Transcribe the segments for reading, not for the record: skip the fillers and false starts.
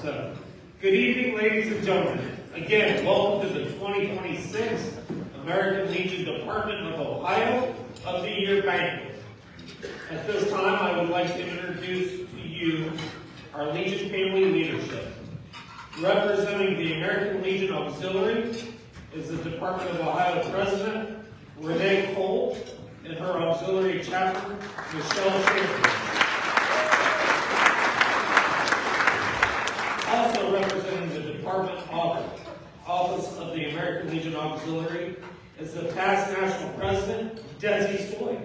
So, good evening, ladies and gentlemen. Again, welcome to the 2026 American Legion Department of Ohio of the Year Banquet. At this time, I would like to introduce to you our Legion family leadership. Representing the American Legion Auxiliary is the Department of Ohio President, Renee Cole, and her auxiliary chaplain, Michelle Sanford. Also representing the Department Office of the American Legion Auxiliary is the past national president, Desi Stoy.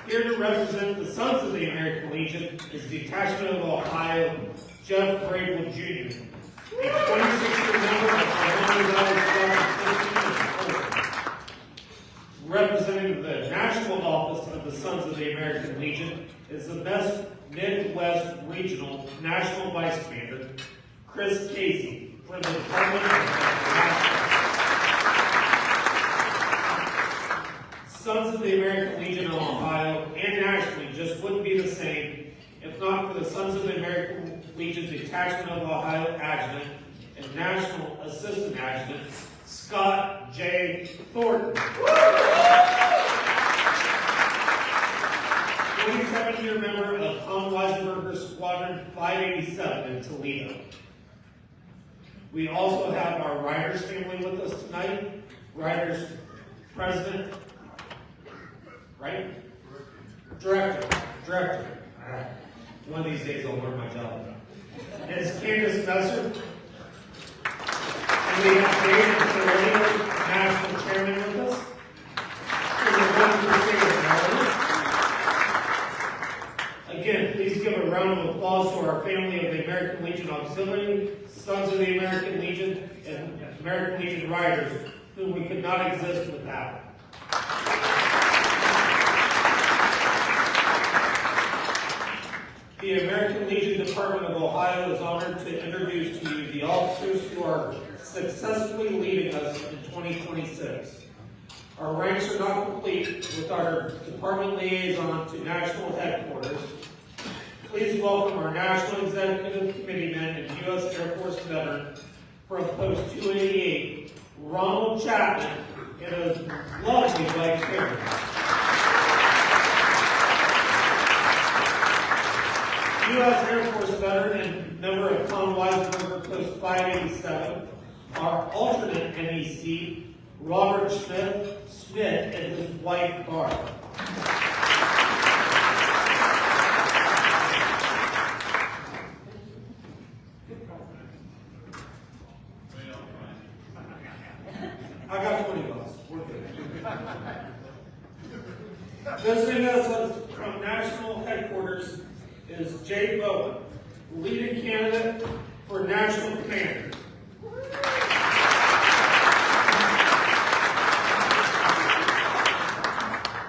Here to represent the Sons of the American Legion is Detachment of Ohio, Jeff Grable Jr., a 26-year member of the Representing the National Office of the Sons of the American Legion is the Best Midwest Regional National Vice Commander, Chris Casey, for the Department of National. Sons of the American Legion of Ohio and nationally just wouldn't be the same if not for the Sons of the American Legion Detachment of Ohio Adjutant and National Assistant Adjutant, Scott J. Thornton. 27-year member of Tom Weisenberger Squadron 587 in Toledo. We also have our Riders family with us tonight. Riders President, right? Director. One of these days I'll learn my job. It's Candace Messer. And we have David Ferreira, National Chairman with us. And the one for the state of Maryland. Again, please give a round of applause to our family of the American Legion Auxiliary, Sons of the American Legion, and American Legion Riders, whom we could not exist without. The American Legion Department of Ohio is honored to introduce to you the officers who are successfully leading us in 2026. Our ranks are not complete with our department liaison to national headquarters. Please welcome our National Executive Committeeman and U.S. Air Force veteran from Post 288, Ronald Chapman, and his lovely wife, Karen. U.S. Air Force veteran and member of Tom Weisenberger Post 587, our alternate NEC, Robert Smith, and his wife, Barbara. I got 20 bucks. We're good. Visiting us from National Headquarters is Jay Bowen, leading candidate for National Commander.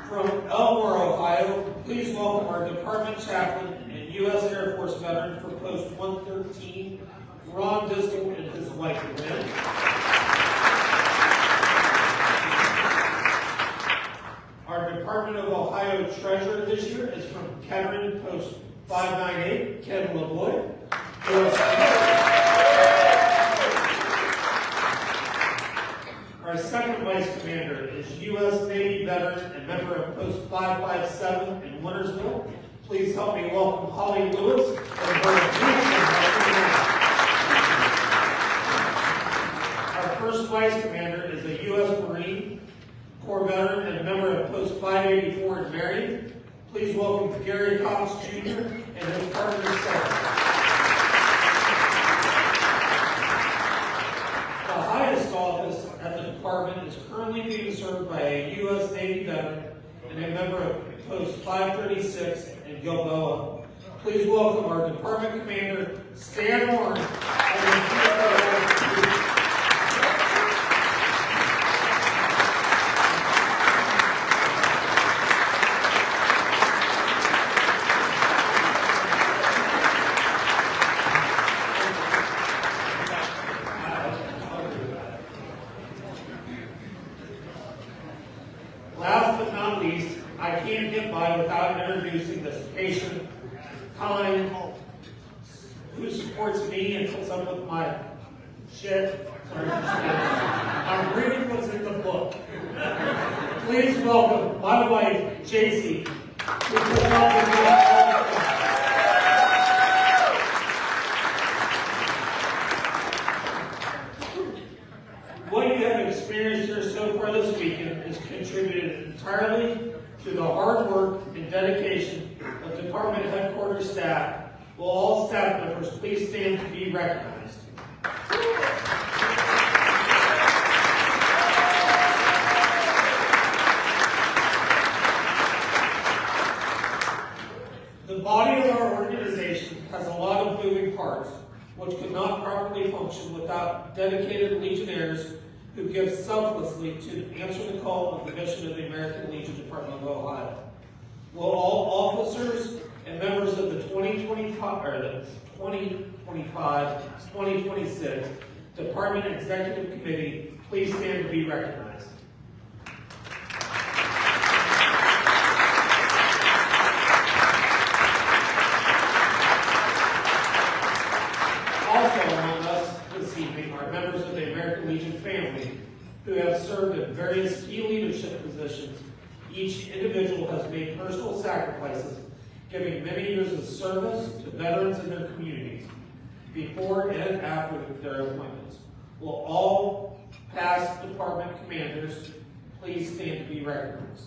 From Elmore, Ohio, please welcome our department chaplain and U.S. Air Force veteran for Post 113, Ron Distel and his wife, Lynn. Our Department of Ohio treasurer this year is from Kettering, Post 598, Kevin LeBoy. Our second vice commander is U.S. Navy veteran and member of Post 557 in Wintersville. Please help me welcome Holly Lewis and her Our first vice commander is a U.S. Marine Corps veteran and member of Post 584 in Marion. Please welcome Gary Cox Jr. and his partner, Sarah. The highest office at the department is currently being served by a U.S. Navy veteran and a member of Post 536 in Gilboa. Please welcome our department commander, Stan Horn, Last but not least, I can't get by without introducing this patient, kind, who supports me and puts up with my shit. Sorry, I'm reading what's in the book. Please welcome my wife, JC, who puts up with me all the time. What you have experienced here so far this weekend is contributed entirely to the hard work and dedication of department headquarters staff. Will all staff members please stand to be recognized? The body of our organization has a lot of moving parts, which could not properly function without dedicated Legionnaires who give selflessly to answer the call of the mission of the American Legion Department of Ohio. Will all officers and members of the 2025-2026 Department Executive Committee please stand to be recognized? Also among us this evening are members of the American Legion family who have served in various key leadership positions. Each individual has made personal sacrifices, giving many years of service to veterans in their communities, before and after their appointments. Will all past department commanders please stand to be recognized?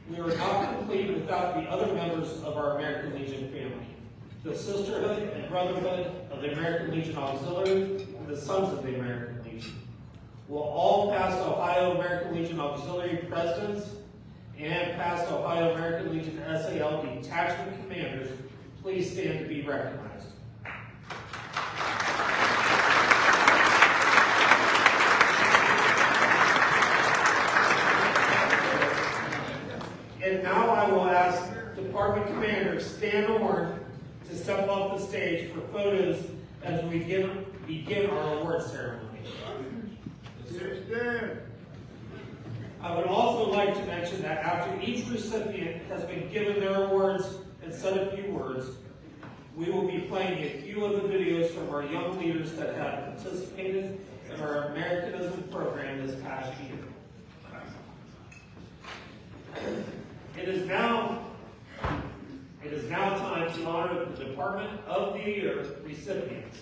We are not complete without the other members of our American Legion family. The sisterhood and brotherhood of the American Legion Auxiliary and the Sons of the American Legion. Will all past Ohio American Legion Auxiliary presidents and past Ohio American Legion SAL detachment commanders please stand to be recognized? And now I will ask Department Commander Stan Orn to step off the stage for photos as we begin our award ceremony. I would also like to mention that after each recipient has been given their awards and said a few words, we will be playing a few of the videos from our young leaders that have participated in our Americanism program this past year. It is now time to honor the Department of the Year recipients.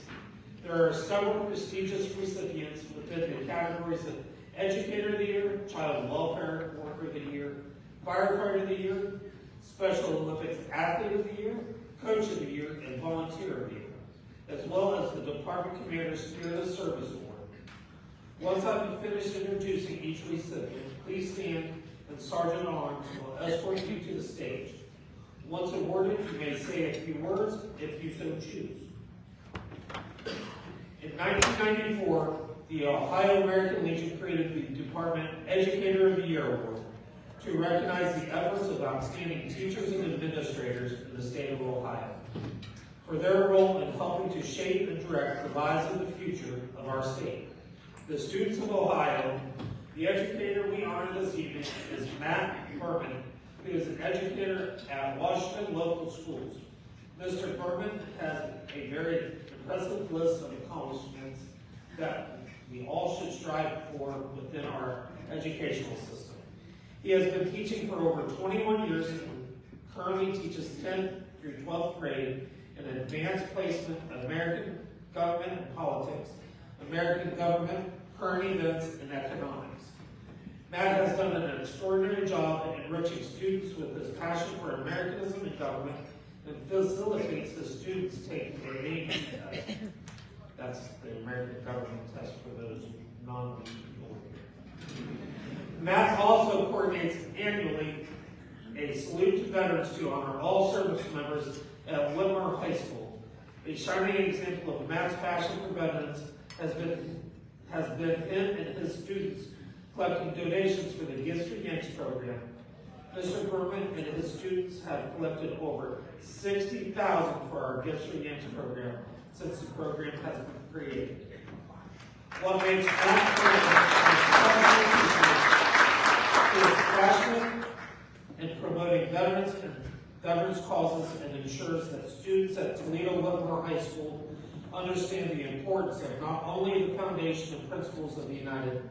There are several prestigious recipients within the categories of Educator of the Year, Child Welfare Worker of the Year, Firefighter of the Year, Special Olympics Athlete of the Year, Coach of the Year, and Volunteer of the Year, as well as the Department Commander Spirit of Service Award. Once I've finished introducing each recipient, please stand and Sergeant at Arms will escort you to the stage. Once awarded, you may say a few words if you so choose. In 1994, the Ohio American Legion created the Department Educator of the Year Award to recognize the efforts of outstanding teachers and administrators in the state of Ohio for their role in helping to shape and direct the lives of the future of our state. The students of Ohio, the educator we honor this evening is Matt Berman, who is an educator at Washington Local Schools. Mr. Berman has a very impressive list of accomplishments that we all should strive for within our educational system. He has been teaching for over 21 years and currently teaches 10th through 12th grade in advanced placement of American government and politics, American government, current events, and economics. Matt has done an extraordinary job in enriching students with his passion for Americanism and government and facilitates the students taking their AAP test. That's the American government test for those non-people here. Matt also coordinates annually a salute to veterans to honor all service members at Whitmer High School. A shining example of Matt's passion for veterans has been him and his students collecting donations for the Gifts for Yanks program. Mr. Berman and his students have collected over $60,000 for our Gifts for Yams program since the program has been created. What makes that program so is passionate in promoting veterans and veterans causes and ensures that students at Toledo Whitmore High School understand the importance of not only the foundation and principles of the United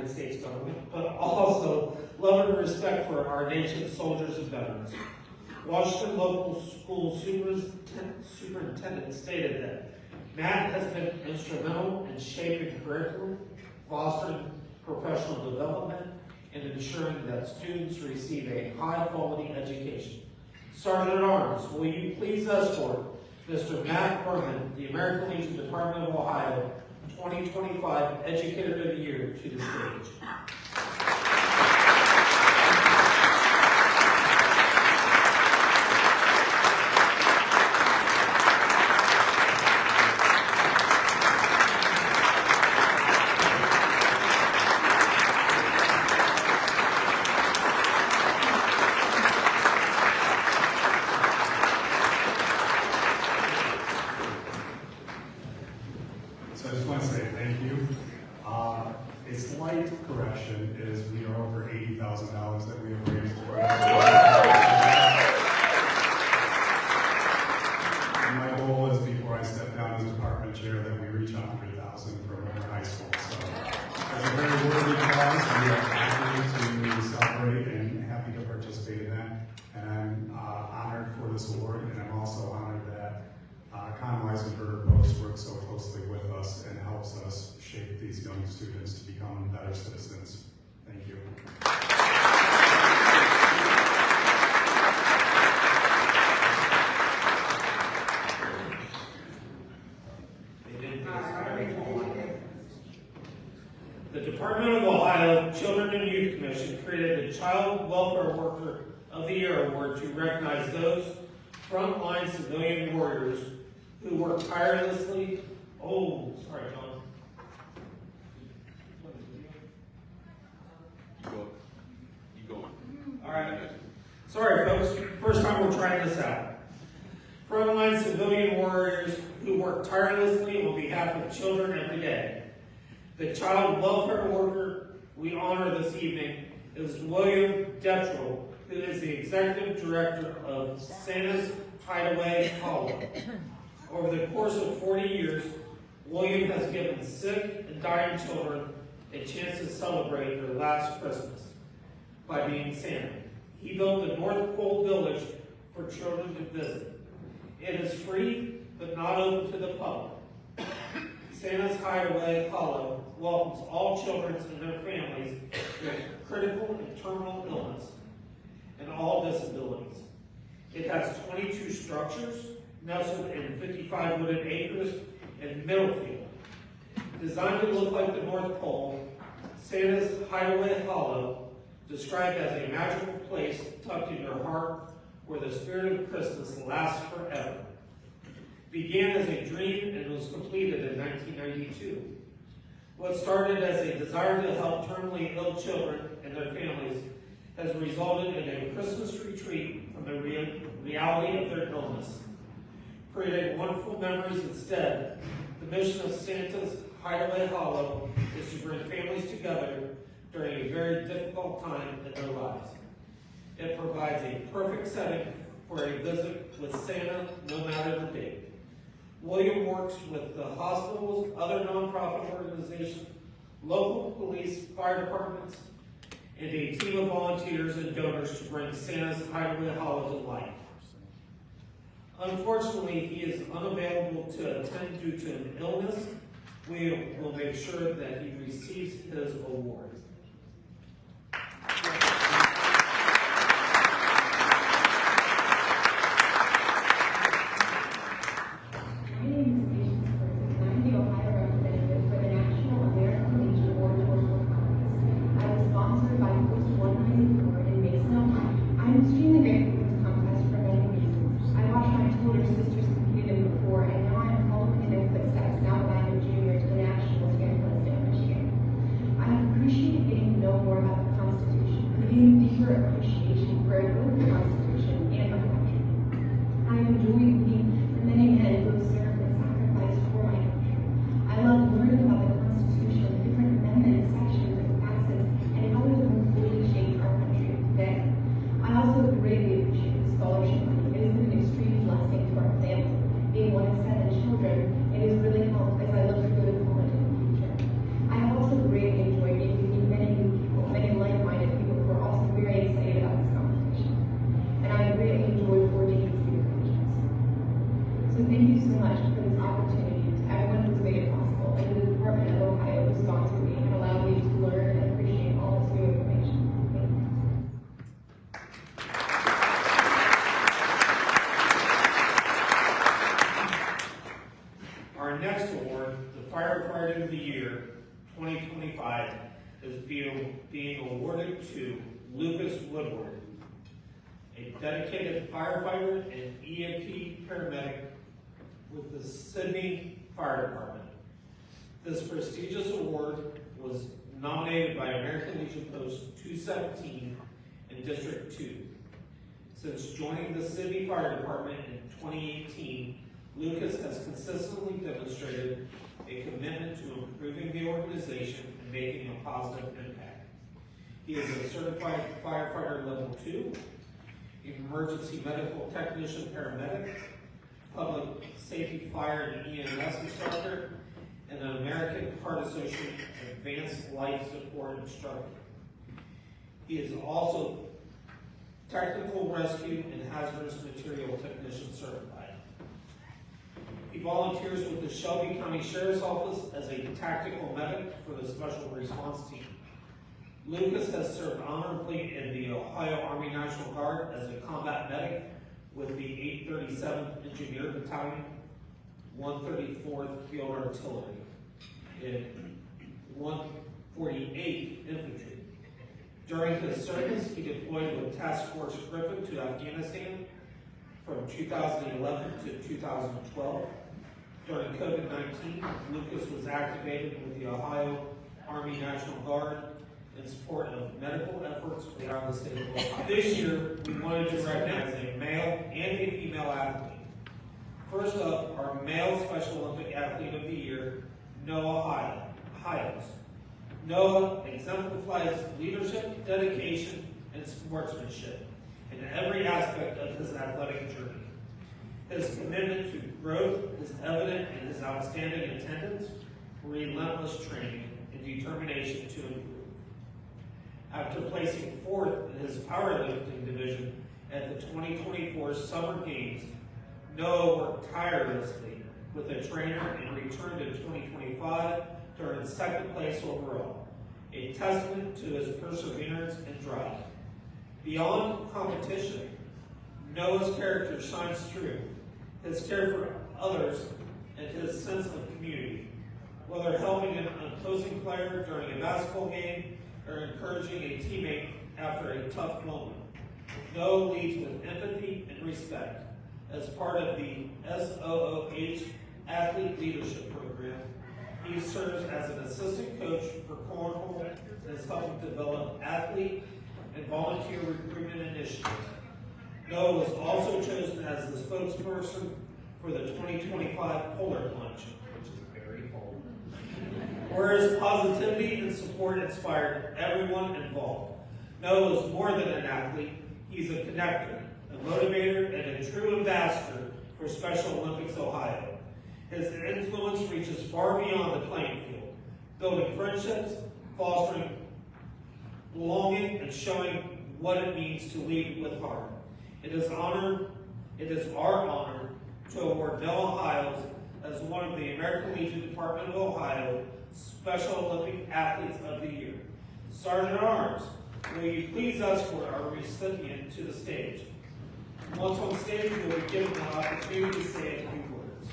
States government, but also love and respect for our nation's soldiers and veterans. Washington Local School Superintendent stated that Matt has been instrumental in shaping curriculum, fostering professional development, and ensuring that students receive a high-quality education. Sergeant at Arms, will you please escort Mr. Matt Berman, the American Legion Department of Ohio 2025 Educator of the Year, to the stage. So I just want to say thank you. A slight correction is we are over $80,000 that we have raised for and my goal is before I step down as department chair that we reach 100,000 for Whitmore High School. So it's a very worthy cause. We are happy to celebrate and happy to participate in that. And I'm honored for this award, and I'm also honored that Con Weisenberger Post works so closely with us and helps us shape these young students to become better citizens. Thank you. The Department of Ohio Children and Youth Commission created the Child Welfare Worker of the Year Award to recognize those frontline civilian warriors who work tirelessly. Oh, sorry, John. Keep going. All right. Sorry, folks. First time we're trying this out. Frontline civilian warriors who work tirelessly on behalf of children every day. The child welfare worker we honor this evening is William Dettrell, who is the executive director of Santa's Hideaway Hollow. Over the course of 40 years, William has given sick and dying children a chance to celebrate their last Christmas by being Santa. He built the North Pole Village for children to visit. It is free, but not open to the public. Santa's Hideaway Hollow welcomes all children and their families with critical and terminal illness and all disabilities. It has 22 structures nestled in 55 wooded acres in Middlefield. Designed to look like the North Pole, Santa's Hideaway Hollow, described as a magical place tucked in your heart where the spirit of Christmas lasts forever. Began as a dream and was completed in 1992. What started as a desire to help terminally ill children and their families has resulted in a Christmas retreat from the reality of their illness. Creating wonderful memories instead, the mission of Santa's Hideaway Hollow is to bring families together during a very difficult time in their lives. It provides a perfect setting for a visit with Santa, no matter the date. William works with the hospitals, other nonprofit organizations, local police, fire departments, and a team of volunteers and donors to bring Santa's Hideaway Hollow to life. Unfortunately, he is unavailable to attend due to an illness. We will make sure that he receives his award. Appreciate Firefighter of the Year 2025 is being awarded to Lucas Woodward, a dedicated firefighter and EMT paramedic with the Sydney Fire Department. This prestigious award was nominated by American Legion Post 217 in District 2. Since joining the Sydney Fire Department in 2018, Lucas has consistently demonstrated a commitment to improving the organization and making a positive impact. He is a certified firefighter level 2, emergency medical technician paramedic, public safety fire and EMS instructor, and an American Heart Association advanced life support instructor. He is also technical rescue and hazardous material technician certified. He volunteers with the Shelby County Sheriff's Office as a tactical medic for the Special Response Team. Lucas has served honorably in the Ohio Army National Guard as a combat medic with the 837th Engineer Battalion, 134th Field Artillery, and 148th Infantry. During his service, he deployed with Task Force Griffin to Afghanistan from 2011 to 2012. During COVID-19, Lucas was activated with the Ohio Army National Guard in support of medical efforts around the state of Ohio. This year, we wanted to recognize a male and a female athlete. First up, our male Special Olympic Athlete of the Year, Noah Hiles. Noah exemplifies leadership, dedication, and sportsmanship in every aspect of his athletic journey. His commitment to growth is evident in his outstanding attendance, relentless training, and determination to improve. After placing 4th in his powerlifting division at the 2024 Summer Games, Noah worked tirelessly with a trainer and returned in 2025 to earn 2nd place overall, a testament to his perseverance and drive. Beyond competition, Noah's character shines through. His care for others and his sense of community, whether helping an opposing player during a basketball game or encouraging a teammate after a tough moment. Noah leads with empathy and respect. As part of the SOOH Athlete Leadership Program, he serves as an assistant coach for cornhole and is helping develop athlete and volunteer recruitment initiatives. Noah was also chosen as the spokesperson for the 2025 Polar Plunge, which is very cold, where his positivity and support inspired everyone involved. Noah is more than an athlete, he's a connector, a motivator, and a true ambassador for Special Olympics Ohio. His influence reaches far beyond the playing field, building friendships, fostering belonging, and showing what it means to lead with heart. It is our honor to award Noah Hiles as one of the American Legion Department of Ohio Special Olympic Athletes of the Year. Sergeant at Arms, will you please escort our recipient to the stage? Once on stage, you will be given the opportunity to say a few words.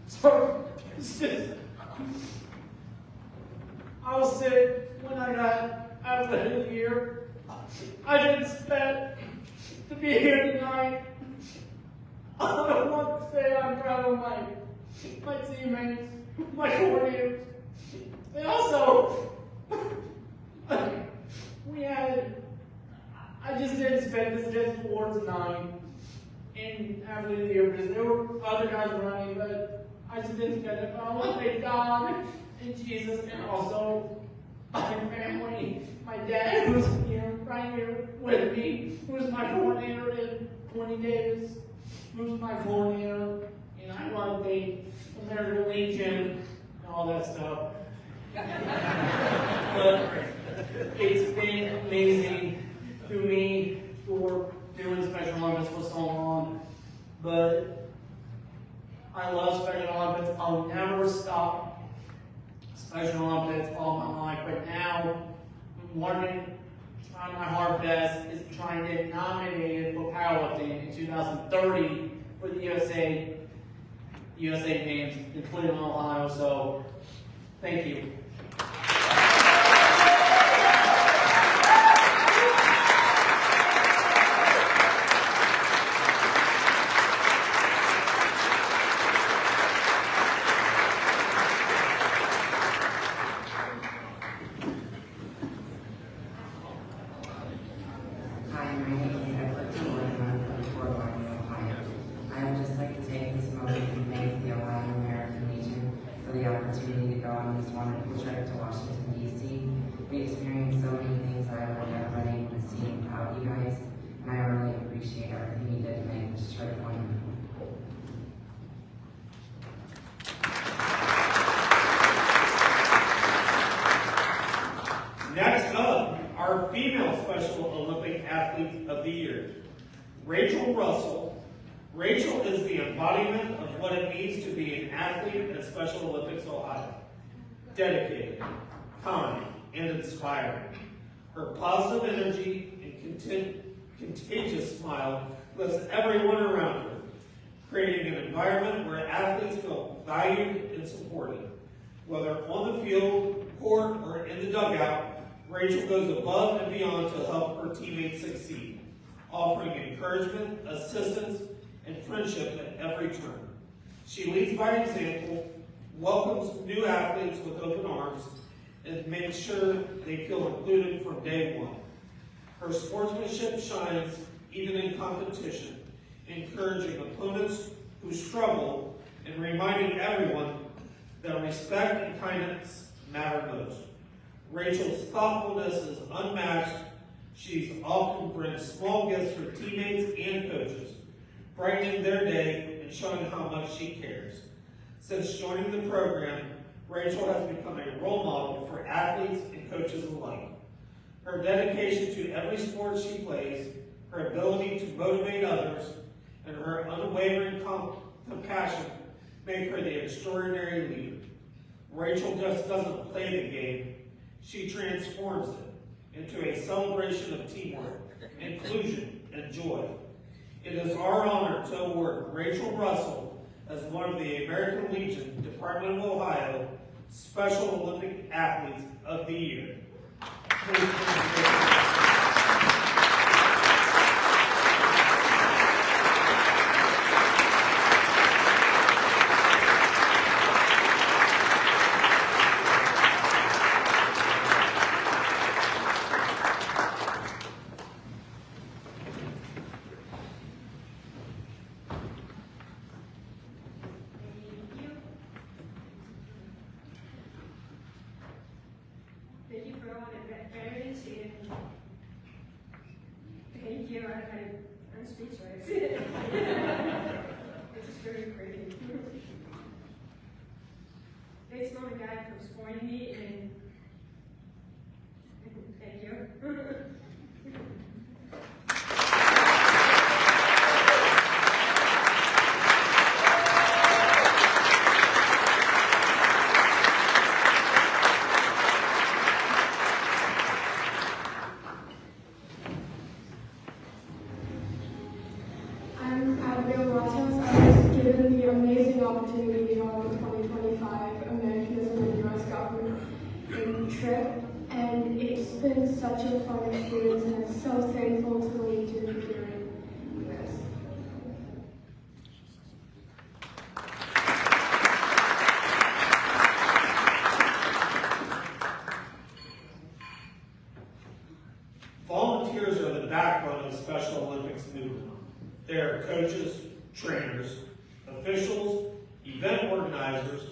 So, I was sick when I got Athlete of the Year. I didn't expect to be here tonight. I want to say I'm proud of my teammates, my coordinators. And also, I just didn't expect this just award tonight in Athlete of the Year because there were other guys running, but I just didn't expect it. But I want to thank God and Jesus and also my family, my dad who's here, right here with me, who's my coordinator, and Tony Davis, who's my coordinator, and I want to thank American Legion and all that stuff. But it's been amazing to me for doing Special Olympics for so long. trying my hard best is trying to get nominated for powerlifting in 2030 for the USA Games in Cleveland, Ohio. So, thank you. Hi, my name is Edward Taylor, and I'm from Fort Lauderdale, Ohio. I would just like to take this moment to thank the Ohio American Legion for the opportunity to go on this wonderful trip to Washington, D.C. We experienced so many things that I would have never been able to see without you guys, and I really appreciate everything you did to make this trip wonderful. Next up, our female Special Olympic Athlete of the Year, Rachel Russell. Rachel is the embodiment of what it means to be an athlete at Special Olympics Ohio. Dedicated, kind, and inspiring. Her positive energy and contagious smile lifts everyone around her, creating an environment where athletes feel valued and supported. Whether on the field, court, or in the dugout, Rachel goes above and beyond to help her teammates succeed, offering encouragement, assistance, and friendship at every turn. She leads by example, welcomes new athletes with open arms, and makes sure they feel included from day one. Her sportsmanship shines even in competition, encouraging opponents who struggle and reminding everyone that respect and kindness matter most. Rachel's thoughtfulness is unmatched. She often brings small gifts for teammates and coaches, brightening their day and showing how much she cares. Since joining the program, Rachel has become a role model for athletes and coaches alike. Her dedication to every sport she plays, her ability to motivate others, and her unwavering compassion make her the extraordinary leader. Rachel just doesn't play the game, she transforms it into a celebration of teamwork, inclusion, and joy. It is our honor to award Rachel Russell as one of the American Legion, Department of Ohio, Special Olympic Athletes of the Year. Thank you for all the parents and thank you. I'm speechless. It's just very pretty. Thanks, Mom and Dad, for supporting me and thank you. Given the amazing opportunity to go on the 2025 Americanism and U.S. government trip, and it's been such a fun experience, and I'm so thankful to the Legion for doing this. Volunteers are the backbone of the Special Olympics movement. They are coaches, trainers, officials, event organizers,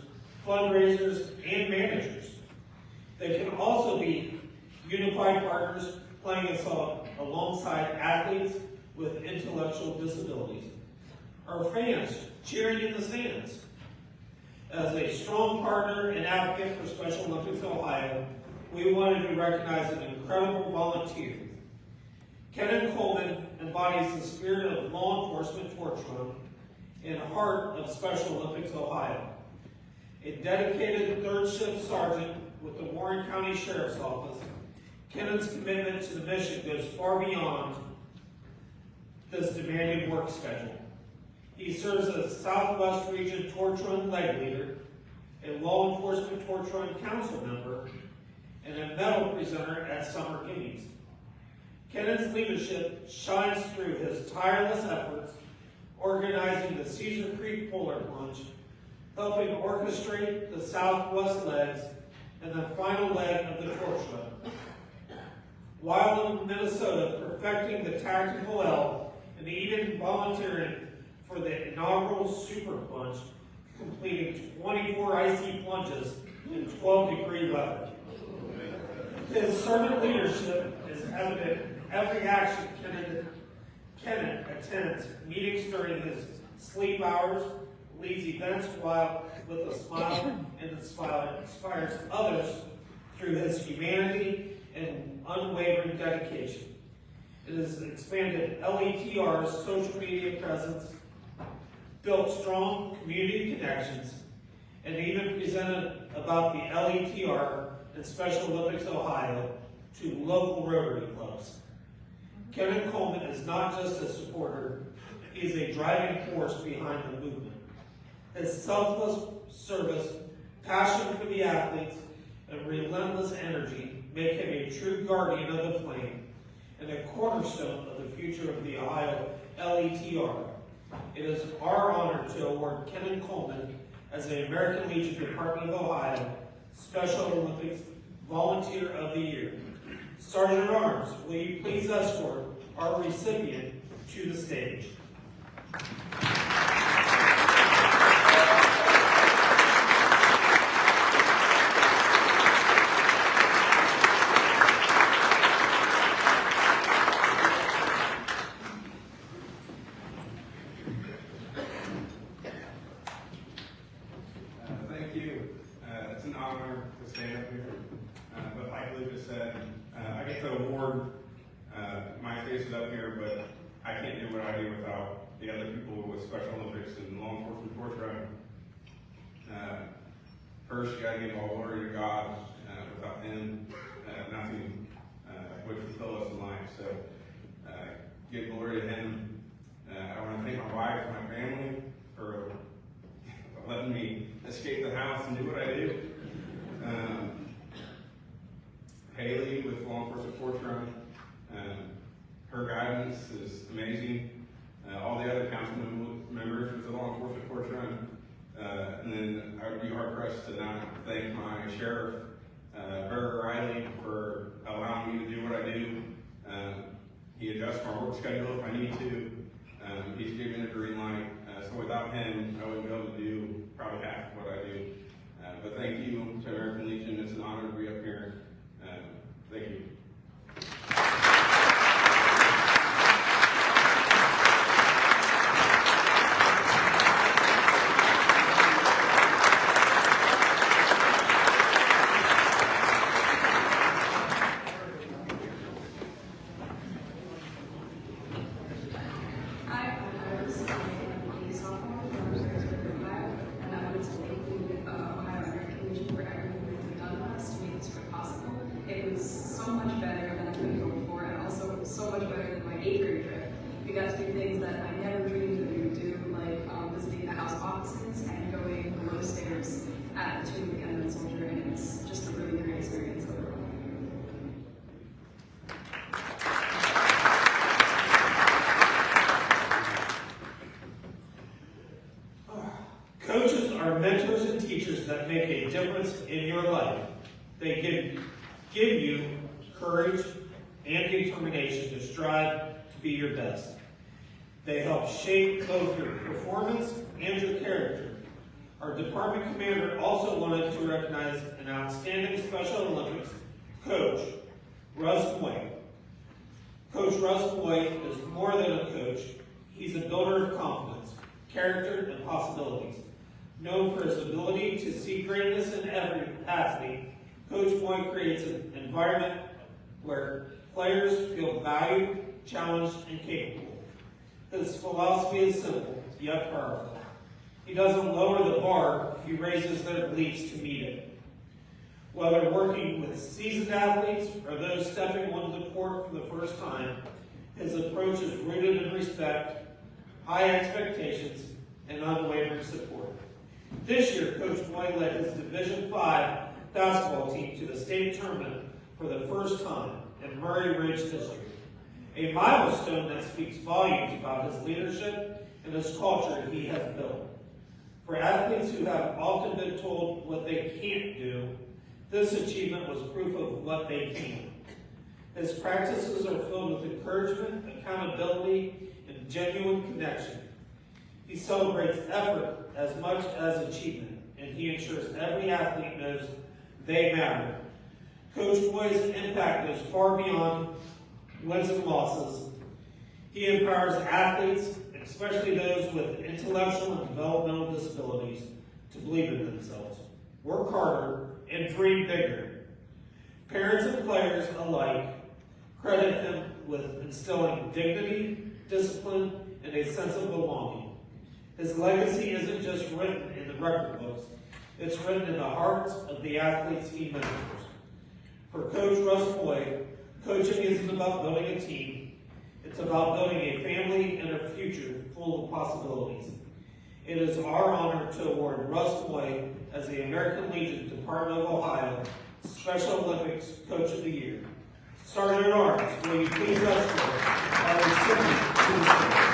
fundraisers, and managers. They can also be unified partners playing alongside athletes with intellectual disabilities, or fans cheering in the stands. As a strong partner and advocate for Special Olympics Ohio, we wanted to recognize an incredible volunteer. Kenan Coleman embodies the spirit of law enforcement torch room and heart of Special Olympics Ohio. A dedicated third shift sergeant with the Warren County Sheriff's Office, Kennan's commitment to the mission goes far beyond this demanding work schedule. He serves as Southwest Region Torch Run Leg Leader, a law enforcement Torch Run Council member, and a medal presenter at Summer Games. Kennan's leadership shines through his tireless efforts organizing the Cedar Creek Polar Plunge, helping orchestrate the Southwest legs and the final leg of the Torch Run. While in Minnesota perfecting the tactical L and even volunteering for the inaugural Super Plunge, completing 24 icy plunges in 12-degree weather. His servant leadership is evident in every action Kennan attends, meetings during his sleep hours, leads events with a smile, and inspires others through his humanity and unwavering dedication. It has expanded LETR's social media presence, built strong community connections, and even presented about the LETR and Special Olympics Ohio to local Rotary clubs. Kennan Coleman is not just a supporter, he is a driving force behind the movement. His selfless service, passion for the athletes, and relentless energy make him a true guardian of the flame and a cornerstone of the future of the Ohio LETR. It is our honor to award Kennan Coleman as the American Legion Department of Ohio Special Olympics Volunteer of the Year. Sergeant at Arms, will you please escort our recipient to the stage? Thank you. It's an honor to stand up here. But like Lucas said, I get to award my faces up here, but I can't do what I do without the other people with Special Olympics and law enforcement torch running. First, you gotta give all glory to God. Without Him, nothing would fulfill us in life. So, give glory to Him. I want to thank my wife and my family for letting me escape the house and do what I do. Haley with Law Enforcement Torch Run, her guidance is amazing. All the other council members with the Law Enforcement Torch Run. And then I would be hard pressed to not thank my sheriff, Burger Riley, for allowing me to do what I do. He adjusts my work schedule if I need to. He's given a green light. So without him, I wouldn't be able to do probably half of what I do. But thank you to American Legion. It's an honor to be up here. Thank you. It was so much better than I could have hoped for, and also so much better than my 8th grade trip. We got to do things that I never dreamed that we would do, like visiting the house offices and going below stairs at the Tomb of the Gunman Soldier, and it's just a really great experience overall. Coaches are mentors and teachers that make a difference in your life. They give you courage and determination to strive to be your best. They help shape both your performance and your character. Our department commander also wanted to recognize an outstanding Special Olympics coach, Russ White. Coach Russ White is more than a coach. He's a builder of confidence, character, and possibilities. Known for his ability to see greatness in every athlete, Coach White creates an environment where players feel valued, challenged, and capable. His philosophy is simple, yet powerful. He doesn't lower the bar, he raises their beliefs to meet it. Whether working with seasoned athletes or those stepping onto the court for the first time, his approach is rooted in respect, high expectations, and unwavering support. This year, Coach Boyd led his Division V basketball team to the state tournament for the first time in Murray Ridge history, a milestone that speaks volumes about his leadership and his culture he has built. For athletes who have often been told what they can't do, this achievement was proof of what they can. His practices are filled with encouragement, accountability, and genuine connection. He celebrates effort as much as achievement, and he ensures every athlete knows they matter. Coach Boyd's impact goes far beyond wins and losses. He empowers athletes, especially those with intellectual and developmental disabilities, to believe in themselves, work harder, and dream bigger. Parents and players alike credit him with instilling dignity, discipline, and a sense of belonging. His legacy isn't just written in the record books, it's written in the hearts of the athletes he mentors. For Coach Russ Boyd, coaching isn't about building a team, it's about building a family and a future full of possibilities. It is our honor to award Russ Boyd as the American Legion Department of Ohio Special Olympics Coach of the Year. Sergeant at Arms, will you please escort our recipient to the stage?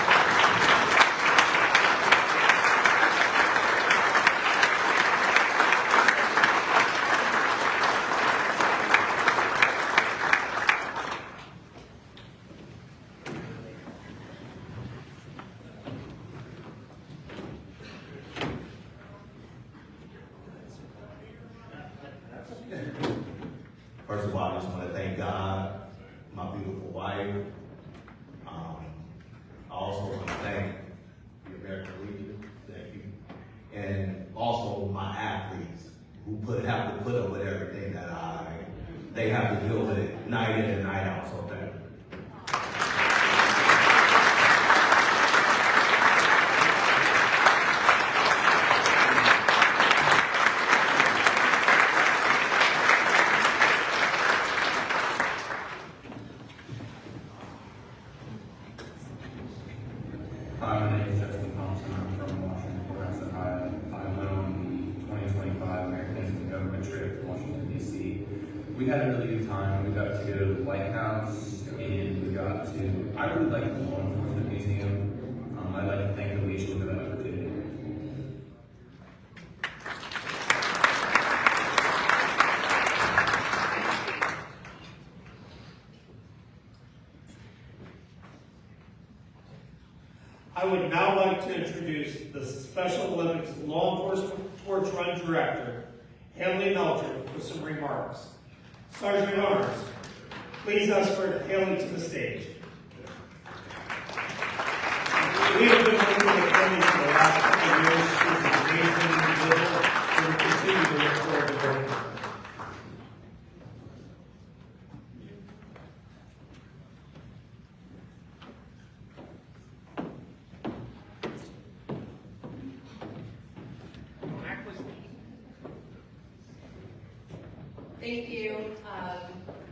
First of all, I just want to thank God, my beautiful wife. I also want to thank the American Legion, thank you, and also my athletes who have to put up with everything that they have to deal with it night in and night out. So thank you. Hi, my name is Justin Thompson. I'm from Washington, Ohio. I went on the 2025 American Legion government trip to Washington, D.C. We had a really good time. We got to go to the White House, and I really like the law enforcement museum. I'd like to thank the Legion for that opportunity. I would now like to introduce the Special Olympics Law Enforcement Torch Run Director, Haley Melcher, for some remarks. Sergeant at Arms, please escort Haley to the stage. We have been working with Haley for the last couple of years. She's an amazing individual, and we continue to look forward to working with her. Thank you.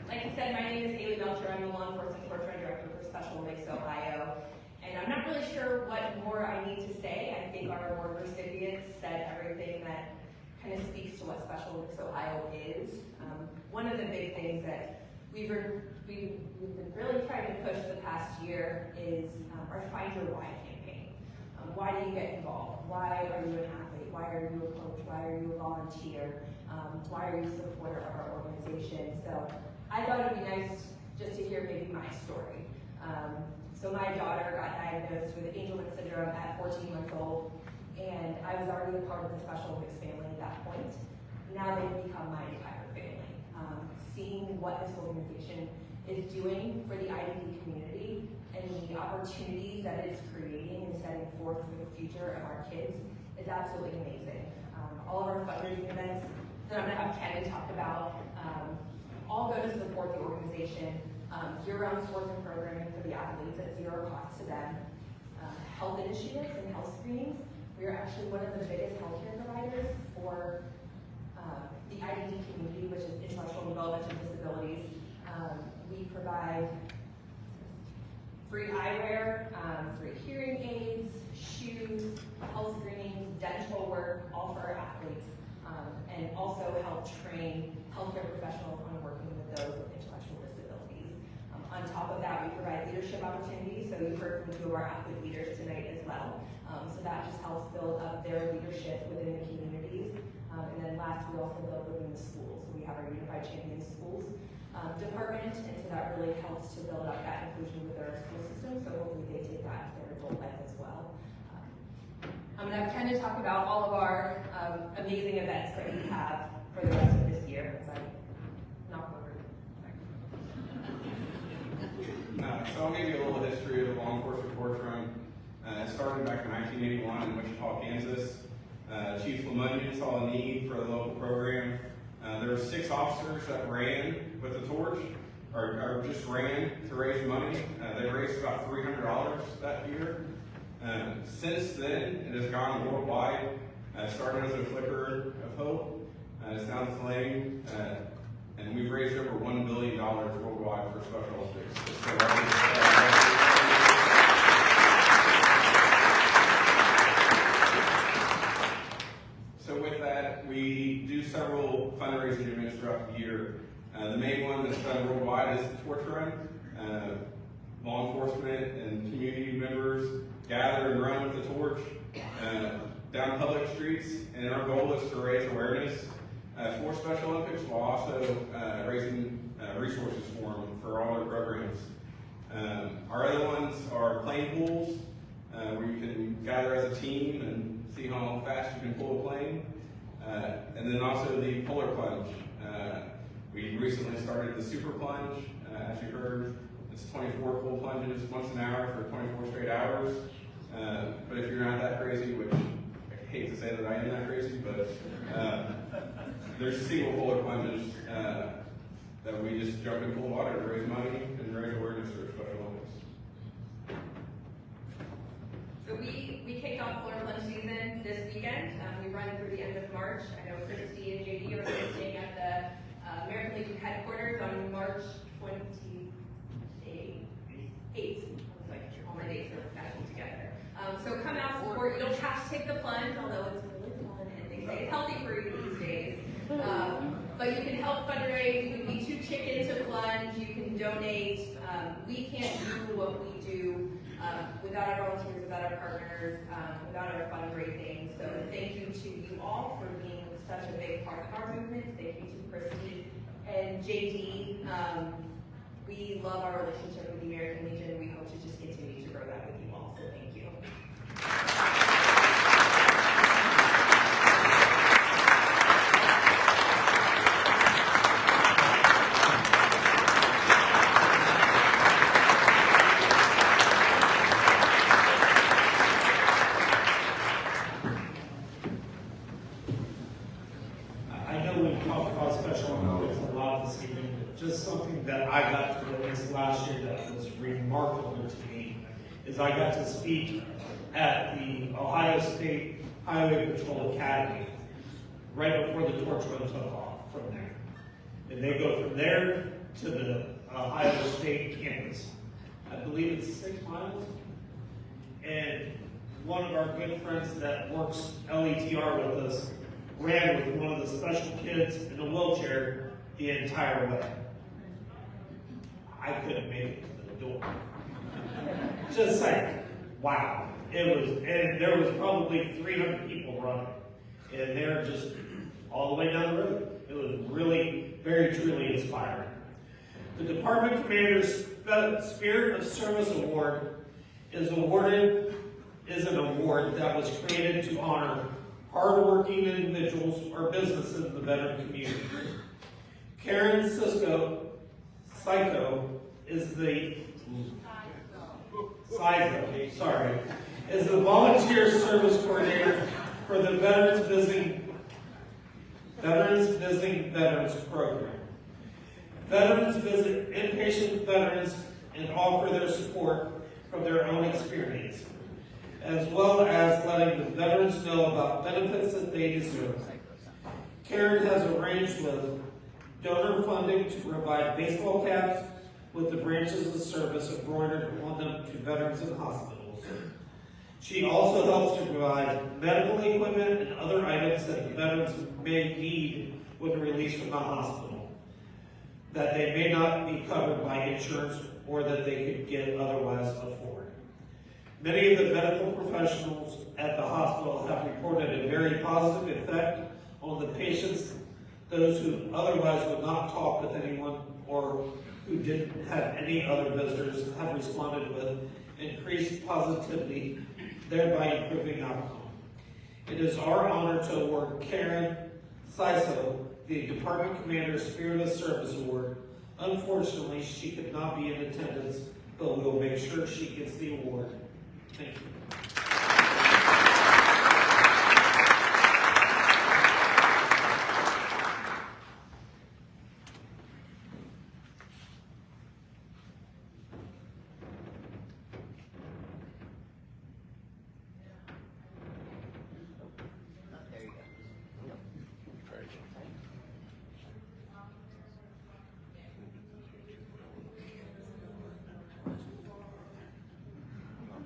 Like I said, my name is Haley Melcher. I'm the Law Enforcement Torch Run Director for Special Olympics Ohio. And I'm not really sure what more I need to say. I think our award recipients said everything that kind of speaks to what Special Olympics Ohio is. One of the big things that we've been really trying to push the past year is our Find Your Why campaign. Why do you get involved? Why are you an athlete? Why are you a coach? Why are you a volunteer? Why are you a supporter of our organization? So I thought it would be nice just to hear maybe my story. So my daughter got diagnosed with Angelman syndrome at 14 months old, and I was already a part of the Special Olympics family at that point. Now they've become my entire family. Seeing what this organization is doing for the IDD community and the opportunities that it is creating and setting forth for the future of our kids is absolutely amazing. All of our fundraising events that I'm going to have Kevin talk about all go to support the organization. Year-round sports and programming for the athletes at zero cost to them. Health initiatives and health screenings. We are actually one of the biggest healthcare providers for the IDD community, which is intellectual and developmental disabilities. We provide free eyewear, free hearing aids, shoes, health screenings, dental work, all for our athletes, and also help train healthcare professionals on working with those with intellectual disabilities. On top of that, we provide leadership opportunities, so you heard from two of our athlete leaders tonight as well. So that just helps build up their leadership within the communities. And then last, we also build within the schools. So we have our Unified Champions Schools department, and so that really helps to build up that inclusion with our school system, so hopefully they take that to their adult life as well. I'm going to kind of talk about all of our amazing events that we have for the rest of this year, because I'm not covered. So I'll give you a little history of the Law Enforcement Torch Run. It started back in 1981 in Wichita, Kansas. Chief Lemunion saw a need for a local program. There were 6 officers that ran with the torch, or just ran to raise money. They raised about $300 that year. Since then, it has gone worldwide. Started as a flicker of hope. It's now the flame. And we've raised over $1 billion worldwide for Special Olympics. So with that, we do several fundraising events throughout the year. The main one that's done worldwide is the Torch Run. Law enforcement and community members gather and run with the torch down public streets, and our goal is to raise awareness for Special Olympics while also raising resources for them for all their programs. Our other ones are plane pools, where you can gather as a team and see how fast you can pull a plane. And then also the polar plunge. We recently started the super plunge. As you heard, it's 24 pull plunges once an hour for 24 straight hours. But if you're not that crazy, which I hate to say that I am that crazy, but there's single polar plunges that we just jump in cold water to raise money and raise awareness for Special Olympics. So we kicked off polar plunge season this weekend. We run through the end of March. I know Christy and JD are going to be staying at the American Legion headquarters on March 28th. It's like all my dates are matching together. So come out, support. You don't have to take the plunge, although it's really fun and they say it's healthy for you these days. But you can help fundraise. You can be 2 chickens to plunge. You can donate. We can't do what we do without our volunteers, without our partners, without our fundraising. So thank you to you all for being such a big part of our movement. Thank you to Christy and JD. We love our relationship with the American Legion. We hope to just continue to grow that with you all. So thank you. I know we've talked about Special Olympics a lot this evening, but just something that I got to witness last year that was remarkable to me is I got to speak at the Ohio State Highway Patrol Academy right before the torch run took off from there. And they go from there to the Ohio State campus. I believe it's 6 miles. And one of our good friends that works LETR with us ran with one of the special kids in a wheelchair the entire way. I couldn't make it to the door. Just saying, wow. It was, and there was probably 300 people running. And they're just all the way down the road. It was really, very truly inspiring. The Department Commander's Spirit of Service Award is an award that was created to honor hardworking individuals or businesses in the veteran community. Karen Psycho is the volunteer service coordinator for the Veterans Visiting Veterans Program. Veterans visit inpatient veterans and offer their support from their own experience, as well as letting the veterans know about benefits that they deserve. Karen has arranged with donor funding to provide baseball caps with the branches of service embroidered on them to veterans in hospitals. She also helps to provide medical equipment and other items that the veterans may need when released from the hospital, that they may not be covered by insurance or that they could get otherwise afford. Many of the medical professionals at the hospital have reported a very positive effect on the patients, those who otherwise would not talk with anyone or who didn't have any other visitors have responded with increased positivity, thereby improving outcome. It is our honor to award Karen Siso the Department Commander Spirit of Service Award. Unfortunately, she could not be in attendance, but we'll make sure she gets the award. Thank you.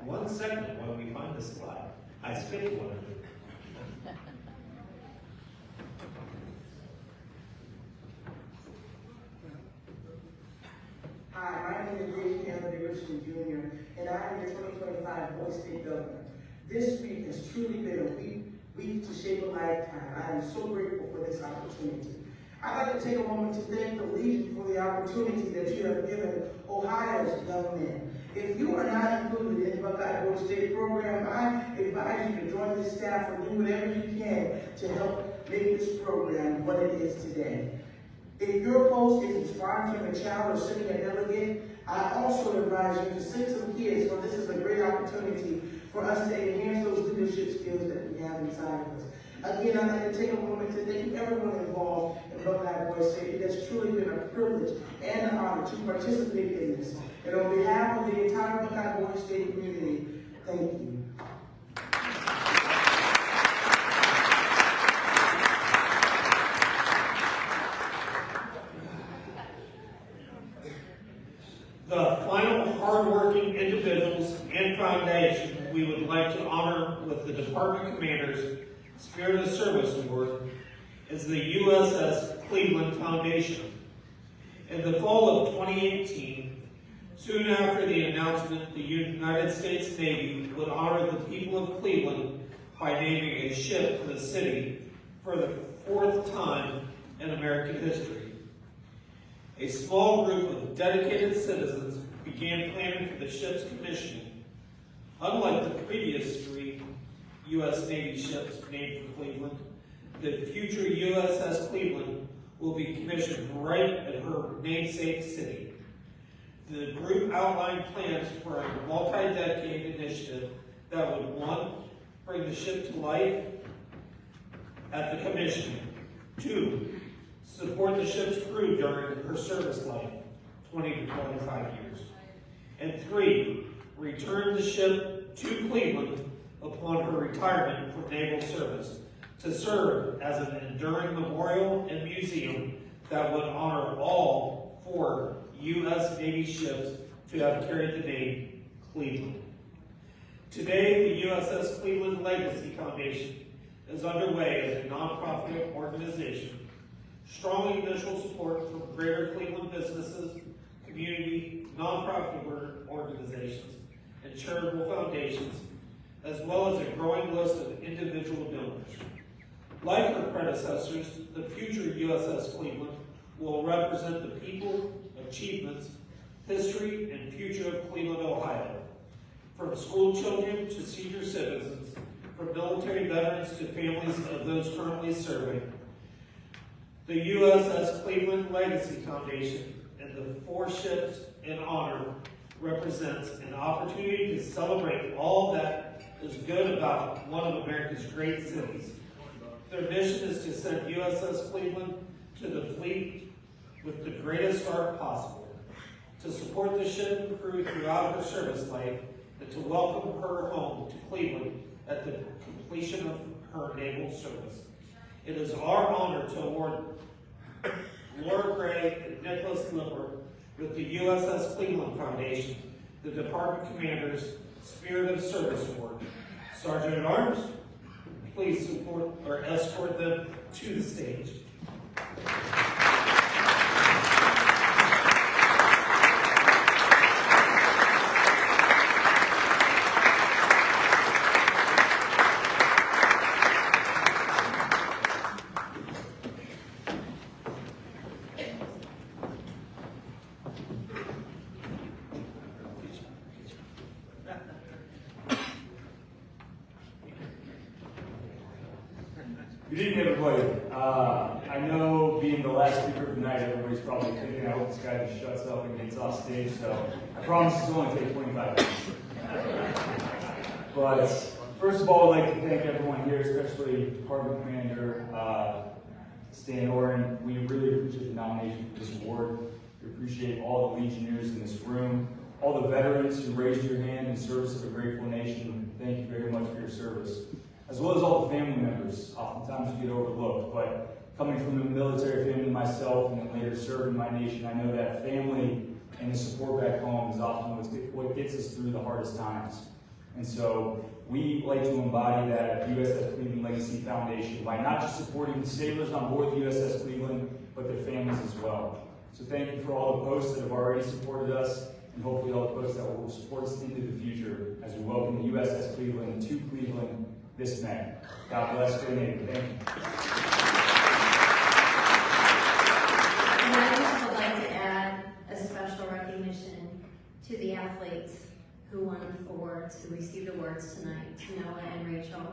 One second while we find the slide. I skipped one. Hi, my name is David Campbell Richardson Jr., and I am the 2025 Boy State Governor. This week has truly been a week to shape a lifetime. I am so grateful for this opportunity. I'd like to take a moment to thank the Legion for the opportunity that you have given Ohio's young men. If you are not included in the Buckeye Boy State program, I advise you to join the staff or do whatever you can to help make this program what it is today. If your post is sponsoring a child or sending a delegate, I also advise you to send some kids, so this is a great opportunity for us to enhance those leadership skills that we have inside of us. Again, I'd like to take a moment to thank everyone involved in Buckeye Boy State. It has truly been a privilege and an honor to participate in this. And on behalf of the entire Buckeye Boy State community, thank you. The final hardworking individuals and foundation we would like to honor with the Department Commander's Spirit of Service Award is the USS Cleveland Foundation. In the fall of 2018, soon after the announcement the United States Navy would honor the people of Cleveland by naming a ship to the city for the 4th time in American history, a small group of dedicated citizens began planning for the ship's commissioning. Unlike the previous 3 U.S. Navy ships named for Cleveland, the future USS Cleveland will be commissioned right at her namesake city. The group outlined plans for a multi-decade initiative that would, 1, bring the ship to life at the commissioning, 2, support the ship's crew during her service life, 20 to 25 years, and 3, return the ship to Cleveland upon her retirement from naval service to serve as an enduring memorial and museum that would honor all 4 U.S. Navy ships to have carried the name Cleveland. Today, the USS Cleveland Legacy Foundation is underway as a nonprofit organization. Strong initial support from greater Cleveland businesses, community, nonprofit organizations, and charitable foundations, as well as a growing list of individual donors. Like her predecessors, the future USS Cleveland will represent the people, achievements, history, and future of Cleveland, Ohio. From school children to senior citizens, from military veterans to families of those currently serving, the USS Cleveland Legacy Foundation and the 4 ships in honor represents an opportunity to celebrate all that is good about one of America's great cities. Their mission is to send USS Cleveland to the fleet with the greatest start possible, to support the ship and crew throughout her service life, and to welcome her home to Cleveland at the completion of her naval service. It is our honor to award Laura Gray and Nicholas Lipper with the USS Cleveland Foundation, the Department Commander's Spirit of Service Award. Sergeant at Arms, please support or escort them to the stage. Good evening, everybody. I know being the last speaker of the night, everybody's probably thinking, I hope this guy just shuts up and gets off stage, so I promise this will only take 25 minutes. But first of all, I'd like to thank everyone here, especially Department Commander Stan Oren. We really appreciate the nomination for this award. We appreciate all the Legionnaires in this room, all the veterans who raised your hand in service of a grateful nation. Thank you very much for your service. As well as all the family members. Oftentimes you get overlooked, but coming from a military family myself and then later serving my nation, I know that family and the support back home is often what gets us through the hardest times. And so we like to embody that at the USS Cleveland Legacy Foundation by not just supporting the sailors on board the USS Cleveland, but their families as well. So thank you for all the posts that have already supported us, and hopefully all the posts that will support us into the future as we welcome the USS Cleveland to Cleveland this May. God bless your name. Thank you. And I just would like to add a special recognition to the athletes who won awards, who received awards tonight, to Noah and Rachel.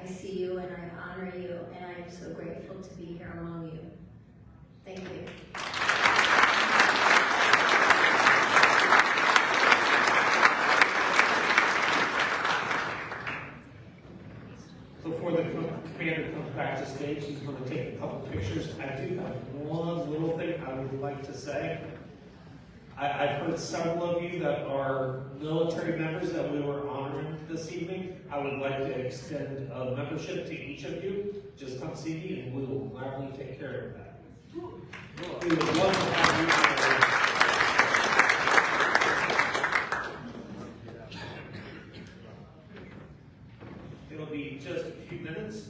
I see you and I honor you, and I am so grateful to be here among you. Thank you. Before the commander comes back to stage, he's going to take a couple pictures. I do have one little thing I would like to say. I've heard several of you that are military members that we were honoring this evening. I would like to extend a membership to each of you. Just come see me and we will gladly take care of that. We would love to have you. It'll be just a few minutes.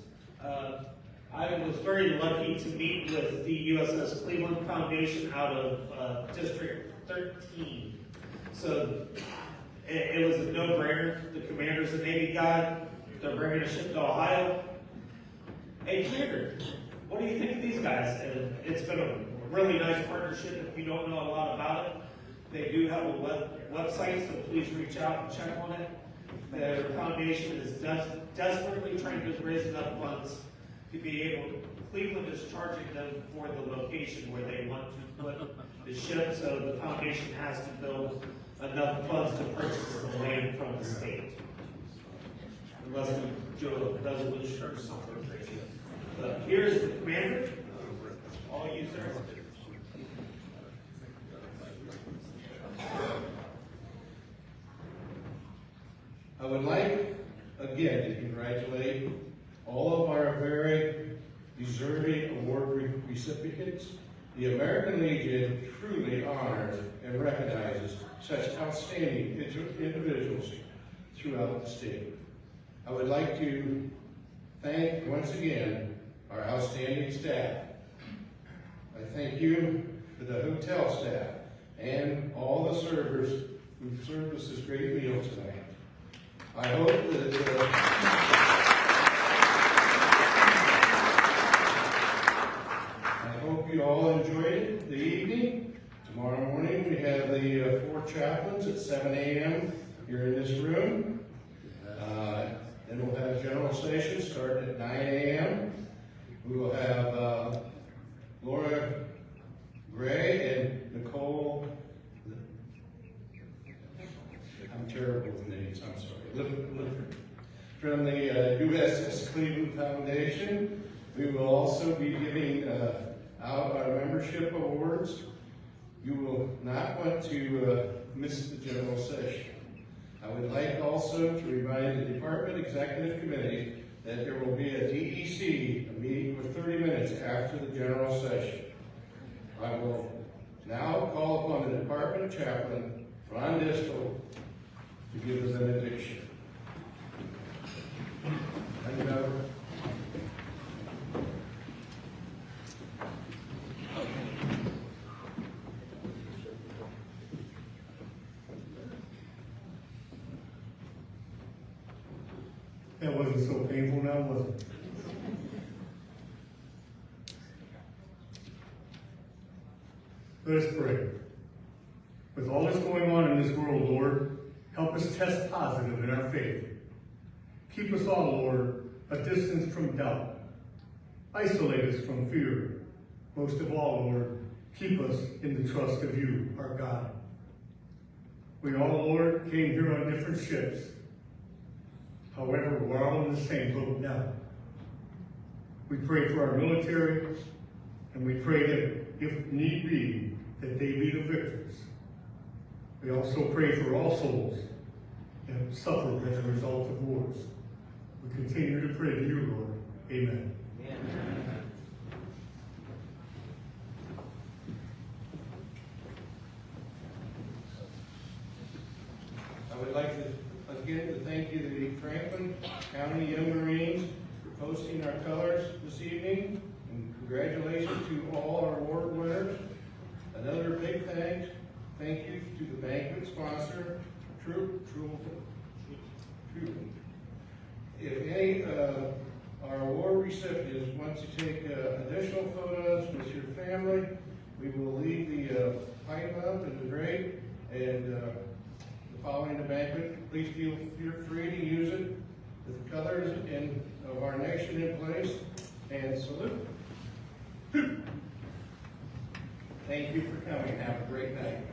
I was very lucky to meet with the USS Cleveland Foundation out of District 13. So it was a no-brainer. The commander's a Navy guy. They're bringing a ship to Ohio. Hey, Commander, what do you think of these guys? And it's been a really nice partnership. If you don't know a lot about it, they do have a website, so please reach out and check on it. The foundation is desperately trying to raise enough funds to be able, Cleveland is charging them for the location where they want to put the ship, so the foundation has to build enough funds to purchase the land from the state. Unless we do a resolution or something crazy. But here's the commander. All you, sir. I would like, again, to congratulate all of our very deserving award recipients. The American Legion truly honors and recognizes such outstanding individuals throughout the state. I would like to thank, once again, our outstanding staff. I thank you for the hotel staff and all the servers who served us this great meal tonight. I hope that I hope you all enjoyed it, the evening. Tomorrow morning we have the 4 chaplains at 7 a.m. here in this room. Then we'll have general session starting at 9 a.m. We will have Laura Gray and Nicole. I'm terrible with names, I'm sorry. From the USS Cleveland Foundation. We will also be giving out our membership awards. You will not want to miss the general session. I would like also to remind the Department Executive Committee that there will be a DEC, a meeting for 30 minutes after the general session. I will now call upon the department chaplain, Ron Distel, to give us an benediction. Thank you, Governor. That wasn't so painful now, was it? Let us pray. With all that's going on in this world, Lord, help us test positive in our faith. Keep us all, Lord, a distance from doubt. Isolate us from fear. Most of all, Lord, keep us in the trust of you, our God. We all, Lord, came here on different ships. However, we're all in the same boat now. We pray for our military, and we pray that, if need be, that they be the victors. We also pray for all souls that suffer as a result of wars. We continue to pray to you, Lord. Amen. Amen. I would like to again to thank you, the Franklin County Young Marines, for posting our colors this evening, and congratulations to all our award winners. Another big thank you to the banquet sponsor, Troop. If any our award recipients want to take additional photos with your family, we will leave the pipe up in the grate, and following the banquet, please feel free to use it with the colors of our nation in place, and salute. Thank you for coming. Have a great night.